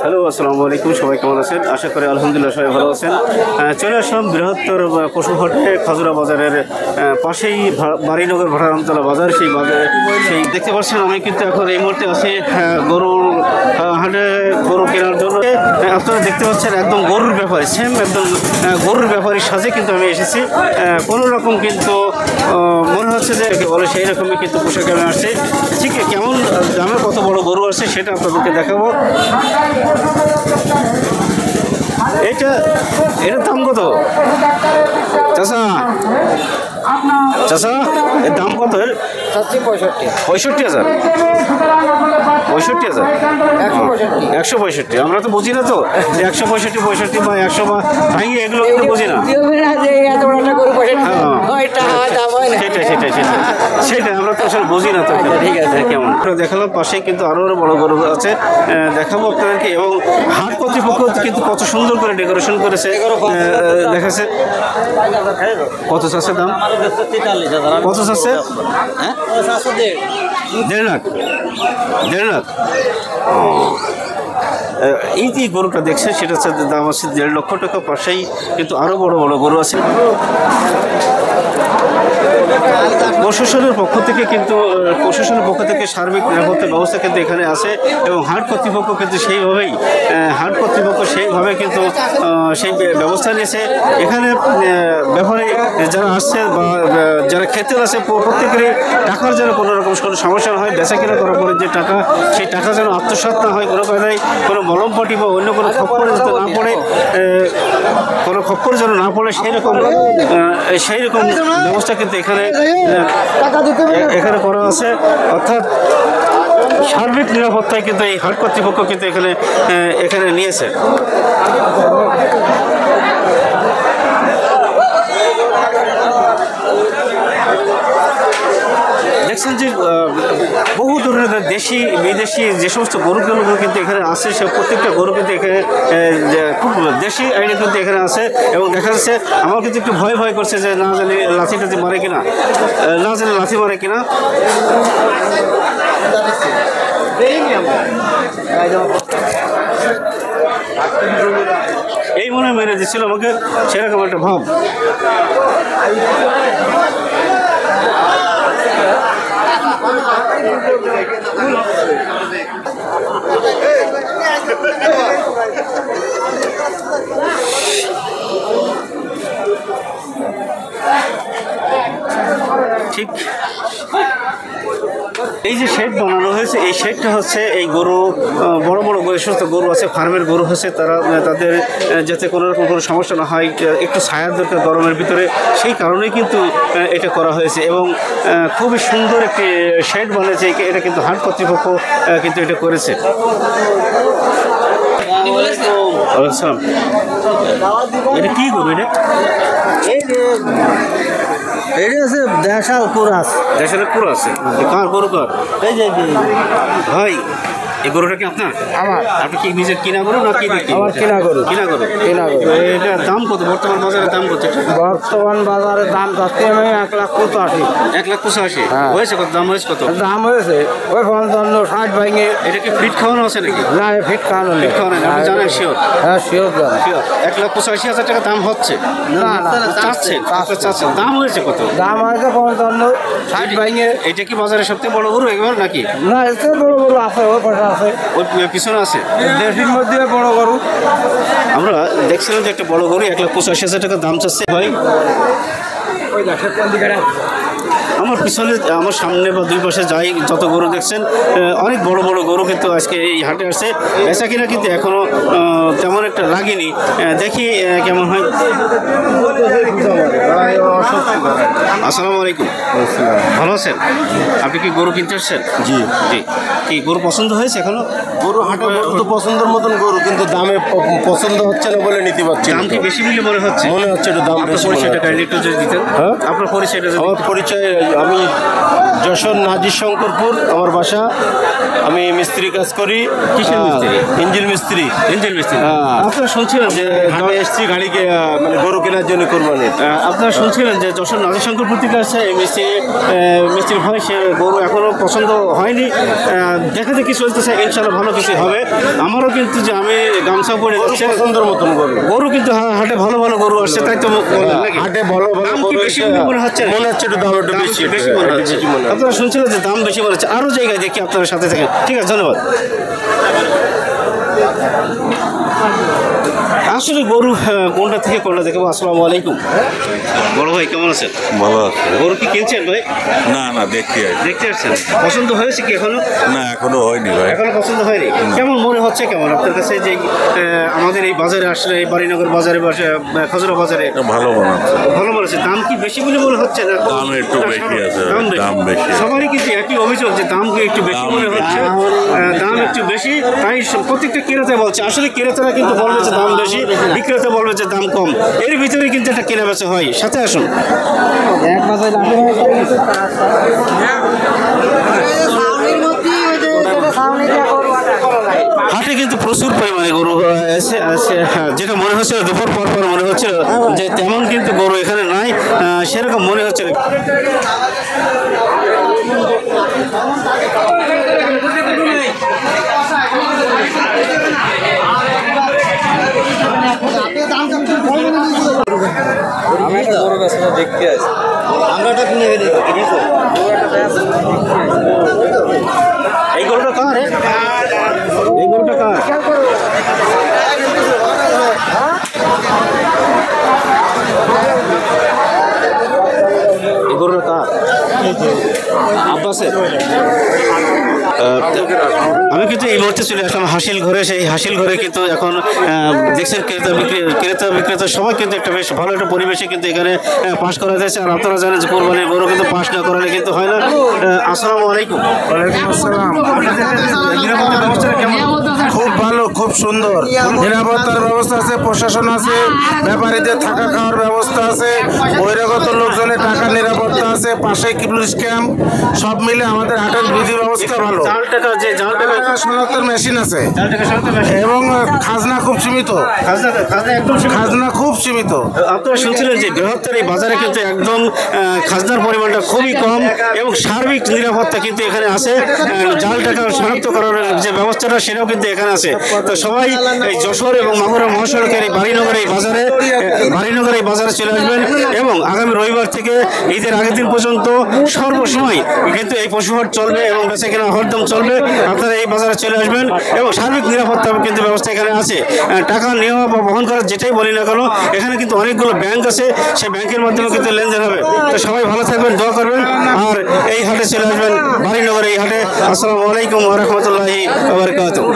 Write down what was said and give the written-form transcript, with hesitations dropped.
Hello, আসসালামু আলাইকুম। সবাই কেমন আছেন? আশা করি আলহামদুলিল্লাহ সবাই ভালো আছেন। চলে আসলাম বৃহত্তর পশুহাটে, খাজুরা বাজারের পাশেই বাড়িনগর ভাড়ারামতলা বাজার। সেই বাজারে দেখতে পাচ্ছেন আমি কিন্তু এখন এই মুহূর্তে আছি গরুর হাটে গরু কেনার জন্য। আপনারা দেখতে পাচ্ছেন একদম গরুর ব্যাপারী, সেম একদম গরুর ব্যাপারীর সাজে কিন্তু আমি এসেছি। কোনো রকম কিন্তু মনে হচ্ছে যে বলে সেই রকমই কিন্তু পোশাকে আমি আসছি। ঠিক কেমন দামে কত বড় গরু আছে সেটা আপনাদেরকে দেখাবো। এটার দাম কত চাচা? চাচা এর দাম কত? এর 65,000। 65,000, 165। আমরা তো বুঝি না তো যে 165 বা 100 বা ভাঙিয়ে এগুলো কিন্তু বুঝি না। সেটাই আমরা তো আসলে বুঝি না তো। ঠিক আছে, কেমন দেখালাম। পাশেই কিন্তু আরো বড় গরু আছে, দেখাবো আপনাদেরকে। এবং হাট কর্তৃপক্ষ কিন্তু কত সুন্দর করে ডেকোরেশন করেছে দেখাচ্ছে। কত চাচ্ছে দাম? কত চাচ্ছে? 1.5 লাখ। 1.5 লাখ। এই যে গরুটা দেখছেন সেটা হচ্ছে দাম আছে 1.5 লক্ষ টাকা। পাশেই কিন্তু আরো বড় বড় গরু আছে। প্রশাসনের পক্ষ থেকে সার্বিক নিরাপত্তা ব্যবস্থা কিন্তু এখানে আছে। এবং হাট কর্তৃপক্ষ কিন্তু সেইভাবে কিন্তু সেই ব্যবস্থা নিয়েছে। এখানে ব্যাপারে যারা আসছে বা যারা খেতে আসে প্রত্যেকেরই টাকার যেন কোনো রকম কোনো সমস্যা না হয়। বেচা কেনা করার পরে যে টাকা, সেই টাকা যেন আত্মসাৎ না হয়, কোনো কারণে কোনো মলমপটি বা অন্য কোনো খপ্পরে যাতে না পড়ে, কোনো খপ্পর যেন না পড়ে সেই রকম ব্যবস্থা কিন্তু এখানে করা আছে। অর্থাৎ সার্বিক নিরাপত্তায় কিন্তু এই হাট কর্তৃপক্ষ কিন্তু এখানে নিয়েছে। দেখছেন যে বহু ধরনের দেশি বিদেশি যে সমস্ত গরুগুলো কিন্তু এখানে আছে, সে প্রত্যেকটা গরু কিন্তু এখানে খুব দেশি আইনে কিন্তু এখানে আছে। এবং দেখা যাচ্ছে আমার কিন্তু একটু ভয় করছে যে না জানি লাঠি মারে কিনা, লাথি মারে কিনা। এই মনে মেরে দিচ্ছিল আমাকে, সেরকম একটা ভাব। ঠিক এই যে শেড বানানো হয়েছে, এই শেডটা হচ্ছে এই গরু, বড় বড় সমস্ত গরু আছে, ফার্মের গরু হচ্ছে, তাদের যাতে কোনো রকম কোনো সমস্যা না হয়, একটু ছায়ার দরকার গরমের ভিতরে, সেই কারণেই কিন্তু এটা করা হয়েছে। এবং খুবই সুন্দর একটি শেড বানিয়েছে। এটা কিন্তু হাট কর্তৃপক্ষ কিন্তু এটা করেছে। এটা কি গরু? এটা আছে দেশাল কুরাস। দেশের কুরাস কার গরু? কার? এই যে ভাই, এই গরুটা কি আপনার? আমার। আপনি কি নিজের কিনা গরু না কি? আমার কিনা গরু। এটার দাম কত? বর্তমান বাজারের দাম কত? বর্তমান বাজারের দাম যাচ্ছে আমি 1,85,000। 1,85,000 হয়েছে? কত দাম হয়েছে? কত দাম হয়েছে ওই 55-60 ভাঙে। এটা কি ফিট খাওয়ানো আছে নাকি? না, ফিট খাওয়ানো নেই। আপনি জানেন? শিওর? হ্যাঁ, শিওর। 1,85,000 টাকা দাম হচ্ছে। না, চাচ্ছেন? দাম হয়েছে কত? দাম হয়েছে 55-60 ভাঙে। এটা কি বাজারের সবথেকে বড় গরু একবার নাকি? না, এতে বড় গরু আছে, ওই পাশে আছে, ওই পিছনে আছে। দেশের মধ্যে বড় গরু আমরা দেখছিলাম যে একটা বড় গরু 1,85,000 টাকা দাম চাচ্ছে। ভাই, আমার পিছনে, আমার সামনে বা দুই পাশে যাই যত গরু দেখছেন, অনেক বড় বড় গরু কিন্তু আজকে এই হাটে আসছে। বেচা কিনা কিন্তু এখনও তেমন একটা লাগেনি। দেখি কেমন হয়। আসসালামু আলাইকুম। ভালো আছেন? আপনি কি গরু কিনতে আসছেন? জি। কি গরু পছন্দ হয়েছে এখনো? গরু হাটে তো পছন্দের মতন গরু, কিন্তু দামে পছন্দ হচ্ছে না বলে নিতে পারছি। দাম কি বেশি বলে মনে হচ্ছে? একটু দাম বেশি। পরিচয়টা কাইন্ডলি একটু যদি দিতেন। হ্যাঁ, আপনার পরিচয়টা? আমার পরিচয়, আমি যশোর নাজির শঙ্করপুর আমার বাসা। আমি মিস্ত্রি কাজ করি। কিসের মিস্ত্রি? ইঞ্জিন মিস্ত্রি। ইঞ্জিন মিস্ত্রি। আপনারা শুনছিলেন যে আমি এসছি গাড়িকে মানে গরু কেনার জন্য কোরবানি। আপনারা শুনছিলেন যে যশোর নাজিরশঙ্কর পত্রিকা আছে এই মিস্ত্রির ভাই সে গরু এখনও পছন্দ হয়নি, দেখা দেখি চলতেছে, ইনশাল্লাহ ভালো কিছু হবে। আমারও কিন্তু যে আমি গামছা পরে যাচ্ছি পছন্দের মতন গরু কিন্তু হাটে ভালো ভালো গরু আসছে, তাই তো বললেন নাকি? হাটে ভালো ভালো দাম কি গরু বেশি এসে- মনে হচ্ছে? মনে হচ্ছে একটু দাম একটু দাম বেশি বেশি মনে হচ্ছে। বেশি মনে হচ্ছে। আপনারা শুনছিলেন যে দাম বেশি মনে হচ্ছে, আরও জায়গায় দেখি আপনারা সাথে থাকেন। ঠিক আছে, ধন্যবাদ। আসলে গরু কোনটা থেকে কোনটা দেখবো। আসসালামু আলাইকুম বড় ভাই, কেমন আছেন? ভালো আছে। গরু কি কিনছেন ভাই? না না দেখতে আসি। দেখতে আসছেন, পছন্দ হয়েছে কি এখনো? না এখনো হয়নি ভাই। এখনো পছন্দ হয়নি। কেমন মনে হচ্ছে, কেমন আপনার কাছে যে আমাদের এই বাজারে আসলে, এই বাড়িনগর বাজারে খাজুরা বাজারে ভালো বানাচ্ছে। ভালো মনে হচ্ছে? দাম কি বেশি বলে মনে হচ্ছে না? দাম একটু বেশি আছে। দাম বেশি। সবারই কিন্তু একই অভিযোগ যে দাম কি একটু বেশি দাম মনে হচ্ছে, দাম একটু বেশি। তাই প্রত্যেকটা ক্রেতা বলছে, আসলে ক্রেতারা কিন্তু বলবে যে দাম বেশি, বিক্রেতা বলবে যে দাম কম, এর ভিতরে কিন্তু একটা কেনা বেচা হয়। সাথে আসুন। হাটে কিন্তু প্রচুর পরিমাণে গরু আছে, যেটা মনে হচ্ছে দুপুর পর পর মনে হচ্ছে যে তেমন কিন্তু গরু এখানে নাই, সেরকম মনে হচ্ছে। দেখতে আসি। এই গরুটা কার? এই গরুটা কার? এই গরুটা কার? আব্বাসের। আমি কিন্তু এই মুহূর্তে চলে আসলাম হাসিল ঘরে। সেই হাসিল ঘরে কিন্তু এখন দেখছেন ক্রেতা বিক্রেতা সবাই কিন্তু একটা বেশ ভালো একটা পরিবেশে কিন্তু এখানে পাশ করা যাচ্ছে। আর আপনারা জানেন যে কোরবানির গরু কিন্তু পাশ না করালে কিন্তু হয় না। আসসালামু আলাইকুম। ওয়ালাইকুম আসসালাম। নিরাপত্তা ব্যবস্থাটা কেমন? খুব ভালো, খুব সুন্দর। নিরাপত্তার ব্যবস্থা আছে, প্রশাসন আছে, ব্যাপারীদের থাকা খাওয়ার ব্যবস্থা আছে, বহিরাগত লোকজনের টাকার নিরাপত্তা আছে, পাশে পুলিশ ক্যাম্প, সব মিলে আমাদের হাটের বিধি ব্যবস্থা ভালো। জাল টাকা শনাক্তের মেশিন আছে শনাক্তের মেশিন। এবং খাজনা খুব সীমিত। খাজনা একদম সীমিত। খাজনা খুব সীমিত। আপনারা শুনছিলেন যে বৃহত্তর এই বাজারে কিন্তু একদম খাজনার পরিমাণটা খুবই কম এবং সার্বিক নিরাপত্তা কিন্তু এখানে আছে। জাল টাকা শনাক্ত করার যে ব্যবস্থাটা সেটাও কিন্তু এখানে আছে। তো সবাই এই যশোর এবং মাগুরা মহাসড়কের এই বাড়িনগর এই বাজারে চলে আসবেন এবং আগামী রবিবার থেকে ঈদের আগের দিন পর্যন্ত সর্বসময় কিন্তু এই পশুহাট চলবে এবং বেচা কেনা হরদম চলবে। আপনারা এই বাজারে চলে আসবেন এবং সার্বিক নিরাপত্তা কিন্তু ব্যবস্থা এখানে আছে। টাকা নেওয়া বা বহন করা যেটাই বলি না কেন, এখানে কিন্তু অনেকগুলো ব্যাংক আছে, সেই ব্যাংকের মাধ্যমে কিন্তু লেনদেন হবে। তো সবাই ভালো থাকবেন, দোয়া করবেন আর এই হাটে চলে আসবেন, বাড়িনগর এই হাটে। আসসালামু আলাইকুম ওয়া রাহমাতুল্লাহি ওয়া বারাকাতুহু।